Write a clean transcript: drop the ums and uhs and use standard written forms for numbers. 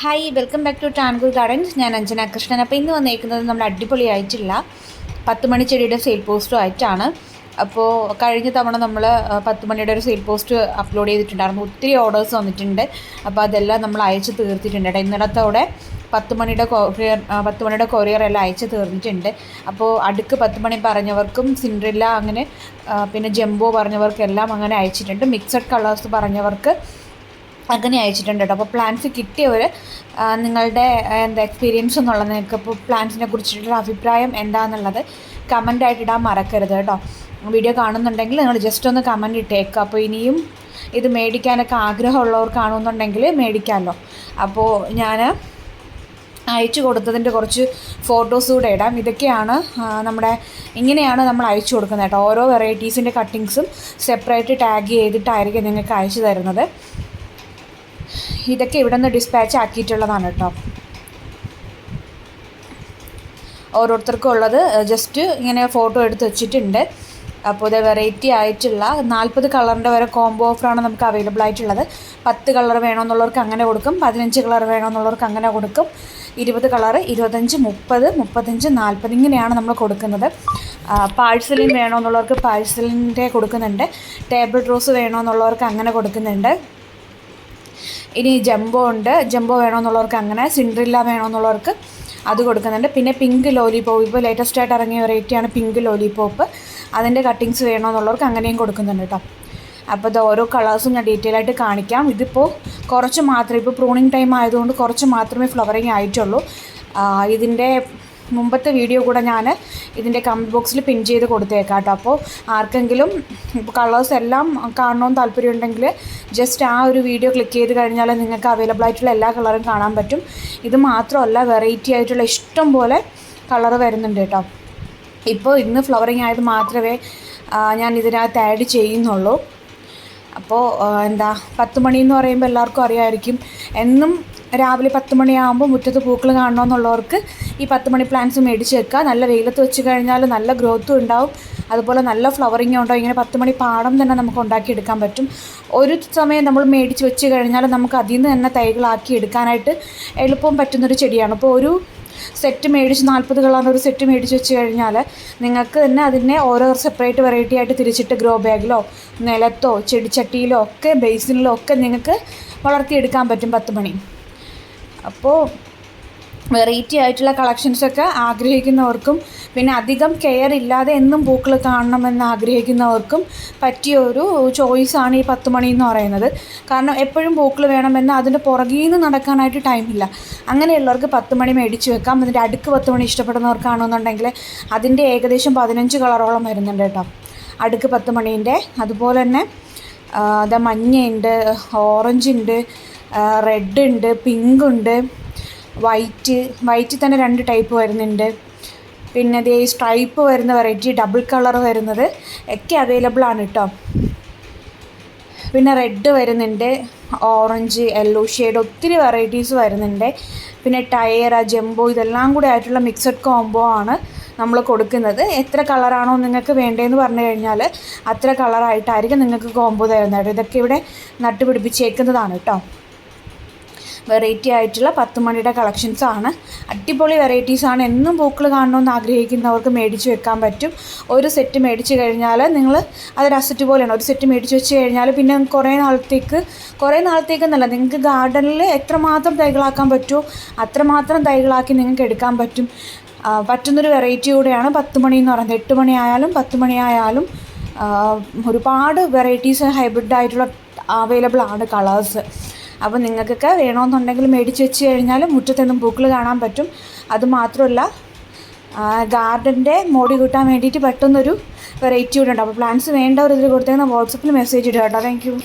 Hi, welcome back to Tankoor gardens. ഞാൻ അഞ്ജന കൃഷ്ണൻ. അപ്പോൾ ഇന്ന് വന്നേക്കുന്നത് നമ്മൾ അടിപൊളിയായിട്ടില്ല 10 മണി ചെടിയുടെ സെയിൽ പോസ്റ്റും ആയിട്ടാണ്. അപ്പോൾ കഴിഞ്ഞ തവണ നമ്മൾ 10 മണിയുടെ ഒരു സെയിൽ പോസ്റ്റ് അപ്ലോഡ് ചെയ്തിട്ടുണ്ടായിരുന്നു. ഒത്തിരി ഓർഡേഴ്സ് വന്നിട്ടുണ്ട്. അപ്പോൾ അതെല്ലാം നമ്മൾ അയച്ച് തീർത്തിട്ടുണ്ട്. ഇന്നലത്തോടെ 10 മണിയുടെ കൊറിയർ എല്ലാം അയച്ച് തീർന്നിട്ടുണ്ട്. അപ്പോൾ അടുക്ക് 10 മണി പറഞ്ഞവർക്കും സിൻഡ്രില്ല അങ്ങനെ പിന്നെ ജംബോ പറഞ്ഞവർക്കെല്ലാം അങ്ങനെ അയച്ചിട്ടുണ്ട്. മിക്സഡ് കളേഴ്സ് പറഞ്ഞവർക്ക് അങ്ങനെ അയച്ചിട്ടുണ്ട് കേട്ടോ. അപ്പോൾ പ്ലാൻസ് കിട്ടിയവർ നിങ്ങളുടെ എക്സ്പീരിയൻസ് എന്നുള്ളത് നിങ്ങൾക്ക് ഇപ്പോൾ പ്ലാൻസിനെ കുറിച്ചിട്ടുള്ള അഭിപ്രായം എന്താണെന്നുള്ളത് കമൻ്റായിട്ട് ഇടാൻ മറക്കരുത് കേട്ടോ. വീഡിയോ കാണുന്നുണ്ടെങ്കിൽ നിങ്ങൾ ജസ്റ്റ് ഒന്ന് കമൻ്റ് ഇട്ടേക്കുക. അപ്പോൾ ഇനിയും ഇത് മേടിക്കാനൊക്കെ ആഗ്രഹമുള്ളവർ കാണുന്നുണ്ടെങ്കിൽ മേടിക്കാമല്ലോ. അപ്പോൾ ഞാൻ അയച്ചു കൊടുത്തതിൻ്റെ കുറച്ച് ഫോട്ടോസ് കൂടെ ഇടാം. ഇതൊക്കെയാണ് ഇങ്ങനെയാണ് നമ്മൾ അയച്ചു കൊടുക്കുന്നത് കേട്ടോ. ഓരോ വെറൈറ്റീസിൻ്റെ കട്ടിങ്സും സെപ്പറേറ്റ് ടാഗ് ചെയ്തിട്ടായിരിക്കും നിങ്ങൾക്ക് അയച്ചു തരുന്നത്. ഇതൊക്കെ ഇവിടെ നിന്ന് ഡിസ്പാച്ച് ആക്കിയിട്ടുള്ളതാണ് കേട്ടോ. ഓരോരുത്തർക്കും ഉള്ളത് ജസ്റ്റ് ഇങ്ങനെ ഫോട്ടോ എടുത്ത് വെച്ചിട്ടുണ്ട്. അപ്പോൾ ഇത് വെറൈറ്റി ആയിട്ടുള്ള 40 കളറിൻ്റെ വരെ കോംബോ ഓഫറാണ് നമുക്ക് അവൈലബിൾ ആയിട്ടുള്ളത്. 10 കളർ വേണമെന്നുള്ളവർക്ക് അങ്ങനെ കൊടുക്കും, 15 കളർ വേണമെന്നുള്ളവർക്ക് അങ്ങനെ കൊടുക്കും, 20 കളർ, 25, 30, 35, 40 ഇങ്ങനെയാണ് നമ്മൾ കൊടുക്കുന്നത്. പാഴ്സലിൻ വേണമെന്നുള്ളവർക്ക് പാഴ്സലിൻ്റെ കൊടുക്കുന്നുണ്ട്. ടേബിൾ റോസ് വേണമെന്നുള്ളവർക്ക് അങ്ങനെ കൊടുക്കുന്നുണ്ട്. ഇനി ജംബോ ഉണ്ട്, ജംബോ വേണമെന്നുള്ളവർക്ക് അങ്ങനെ, സിൻഡ്രില്ല വേണമെന്നുള്ളവർക്ക് അത് കൊടുക്കുന്നുണ്ട്. പിന്നെ പിങ്ക് ലോലിപോപ്പ്, ഇപ്പോൾ ലേറ്റസ്റ്റ് ആയിട്ട് ഇറങ്ങിയ വെറൈറ്റിയാണ് പിങ്ക് ലോലിപോപ്പ്. അതിൻ്റെ കട്ടിങ്സ് വേണമെന്നുള്ളവർക്ക് അങ്ങനെയും കൊടുക്കുന്നുണ്ട് കേട്ടോ. അപ്പോൾ ഇത് ഓരോ കളേഴ്സും ഞാൻ ഡീറ്റെയിൽ ആയിട്ട് കാണിക്കാം. ഇതിപ്പോൾ കുറച്ച് മാത്രമേ, ഇപ്പോൾ പ്രൂണിങ് ടൈം ആയതുകൊണ്ട് കുറച്ച് മാത്രമേ ഫ്ലവറിങ് ആയിട്ടുള്ളൂ. ഇതിൻ്റെ മുമ്പത്തെ വീഡിയോ കൂടെ ഞാൻ ഇതിൻ്റെ കമൻറ്റ് ബോക്സിൽ പിൻ ചെയ്ത് കൊടുത്തേക്കാം കേട്ടോ. അപ്പോൾ ആർക്കെങ്കിലും ഇപ്പോൾ കളേഴ്സ് എല്ലാം കാണണമെന്ന് താല്പര്യമുണ്ടെങ്കിൽ ജസ്റ്റ് ആ ഒരു വീഡിയോ ക്ലിക്ക് ചെയ്ത് കഴിഞ്ഞാൽ നിങ്ങൾക്ക് അവൈലബിൾ ആയിട്ടുള്ള എല്ലാ കളറും കാണാൻ പറ്റും. ഇത് മാത്രമല്ല, വെറൈറ്റി ആയിട്ടുള്ള ഇഷ്ടം പോലെ കളറ് വരുന്നുണ്ട് കേട്ടോ. ഇപ്പോൾ ഇന്ന് ഫ്ലവറിങ് ആയത് മാത്രമേ ഞാൻ ഇതിനകത്ത് ആഡ് ചെയ്യുന്നുള്ളൂ. അപ്പോൾ 10 മണി എന്ന് പറയുമ്പോൾ എല്ലാവർക്കും അറിയാമായിരിക്കും. എന്നും രാവിലെ 10 മണിയാകുമ്പോൾ മുറ്റത്ത് പൂക്കൾ കാണണമെന്നുള്ളവർക്ക് ഈ 10 മണി പ്ലാന്റ്സ് മേടിച്ച് വെക്കുക. നല്ല വെയിലത്ത് വെച്ച് കഴിഞ്ഞാൽ നല്ല ഗ്രോത്തും ഉണ്ടാവും, അതുപോലെ നല്ല ഫ്ലവറിങ്ങും ഉണ്ടാവും. ഇങ്ങനെ 10 മണി പാടം തന്നെ നമുക്ക് ഉണ്ടാക്കിയെടുക്കാൻ പറ്റും. ഒരു സമയം നമ്മൾ മേടിച്ച് വെച്ച് കഴിഞ്ഞാൽ നമുക്ക് അതിൽ നിന്ന് തന്നെ തൈകളാക്കി എടുക്കാനായിട്ട് എളുപ്പം പറ്റുന്നൊരു ചെടിയാണ്. ഇപ്പോൾ ഒരു സെറ്റ് മേടിച്ച് 40 കളറിൻ്റെ ഒരു സെറ്റ് മേടിച്ച് വെച്ച് കഴിഞ്ഞാൽ നിങ്ങൾക്ക് തന്നെ അതിനെ ഓരോ സെപ്പറേറ്റ് വെറൈറ്റി ആയിട്ട് തിരിച്ചിട്ട് ഗ്രോ ബാഗിലോ നിലത്തോ ചെടിച്ചട്ടിയിലോ ഒക്കെ ബേസിനിലോ ഒക്കെ നിങ്ങൾക്ക് വളർത്തിയെടുക്കാൻ പറ്റും 10 മണി. അപ്പോൾ വെറൈറ്റി ആയിട്ടുള്ള കളക്ഷൻസൊക്കെ ആഗ്രഹിക്കുന്നവർക്കും പിന്നെ അധികം കെയർ ഇല്ലാതെ എന്നും പൂക്കൾ കാണണമെന്ന് ആഗ്രഹിക്കുന്നവർക്കും പറ്റിയൊരു ചോയ്സാണ് ഈ 10 മണി എന്ന് പറയുന്നത്. കാരണം എപ്പോഴും പൂക്കൾ വേണമെന്ന് അതിൻ്റെ പുറകിൽ നിന്ന് നടക്കാനായിട്ട് ടൈമില്ല. അങ്ങനെയുള്ളവർക്ക് 10 മണി മേടിച്ച് വെക്കാം. അതിൻ്റെ അടുക്ക് 10 മണി ഇഷ്ടപ്പെടുന്നവർക്കാണെന്നുണ്ടെങ്കിൽ അതിൻ്റെ ഏകദേശം 15 കളറോളം വരുന്നുണ്ട് കേട്ടോ, അടുക്ക് 10 മണീൻ്റെ. അതുപോലെ തന്നെ മഞ്ഞയുണ്ട്, ഓറഞ്ച് ഉണ്ട്, റെഡ് ഉണ്ട്, പിങ്ക് ഉണ്ട്, വൈറ്റ് തന്നെ 2 ടൈപ്പ് വരുന്നുണ്ട്. പിന്നെ അതേ സ്ട്രൈപ്പ് വരുന്ന വെറൈറ്റി, ഡബിൾ കളർ വരുന്നത് ഒക്കെ അവൈലബിൾ ആണ് കേട്ടോ. പിന്നെ റെഡ് വരുന്നുണ്ട്, ഓറഞ്ച്, യെല്ലോ ഷെയ്ഡ്, ഒത്തിരി വെറൈറ്റീസ് വരുന്നുണ്ട്. പിന്നെ ടയർ, ജംബോ ഇതെല്ലാം കൂടി ആയിട്ടുള്ള മിക്സഡ് കോംബോ ആണ് നമ്മൾ കൊടുക്കുന്നത്. എത്ര കളറാണോ നിങ്ങൾക്ക് വേണ്ടതെന്ന് പറഞ്ഞു കഴിഞ്ഞാൽ അത്ര കളറായിട്ടായിരിക്കും നിങ്ങൾക്ക് കോംബോ തരുന്നത്. ഇതൊക്കെ ഇവിടെ നട്ടുപിടിപ്പിച്ചേക്കുന്നതാണ് കേട്ടോ. വെറൈറ്റി ആയിട്ടുള്ള 10 മണിയുടെ കളക്ഷൻസാണ്. അടിപൊളി വെറൈറ്റീസാണ്. എന്നും പൂക്കൾ കാണണമെന്ന് ആഗ്രഹിക്കുന്നവർക്ക് മേടിച്ച് വെക്കാൻ പറ്റും. ഒരു സെറ്റ് മേടിച്ച് കഴിഞ്ഞാൽ നിങ്ങൾ അതൊരു അസറ്റ് പോലെയാണ്. ഒരു സെറ്റ് മേടിച്ച് വെച്ച് കഴിഞ്ഞാൽ പിന്നെ കുറേ നാളത്തേക്കെന്നല്ല, നിങ്ങൾക്ക് ഗാർഡനിൽ എത്രമാത്രം തൈകളാക്കാൻ പറ്റുമോ അത്രമാത്രം തൈകളാക്കി നിങ്ങൾക്ക് എടുക്കാൻ പറ്റുന്നൊരു വെറൈറ്റി കൂടെയാണ് 10 മണി എന്ന് പറയുന്നത്. 8 മണിയായാലും 10 മണിയായാലും ഒരുപാട് വെറൈറ്റീസ് ഹൈബ്രിഡ് ആയിട്ടുള്ള അവൈലബിൾ ആണ് കളേഴ്സ്. അപ്പോൾ നിങ്ങൾക്കൊക്കെ വേണമെന്നുണ്ടെങ്കിൽ മേടിച്ച് വെച്ച് കഴിഞ്ഞാൽ മുറ്റത്തെന്നും പൂക്കൾ കാണാൻ പറ്റും. അതുമാത്രമല്ല ഗാർഡൻ്റെ മോടി കൂട്ടാൻ വേണ്ടിയിട്ട് പെട്ടെന്നൊരു വെറൈറ്റി കൂടെ ഉണ്ട്. അപ്പോൾ പ്ലാന്റ്സ് വേണ്ടവർ ഇതിൽ കൊടുത്തേക്കുന്ന വാട്സപ്പിൽ മെസ്സേജ് ഇടുക കേട്ടോ. Thank you.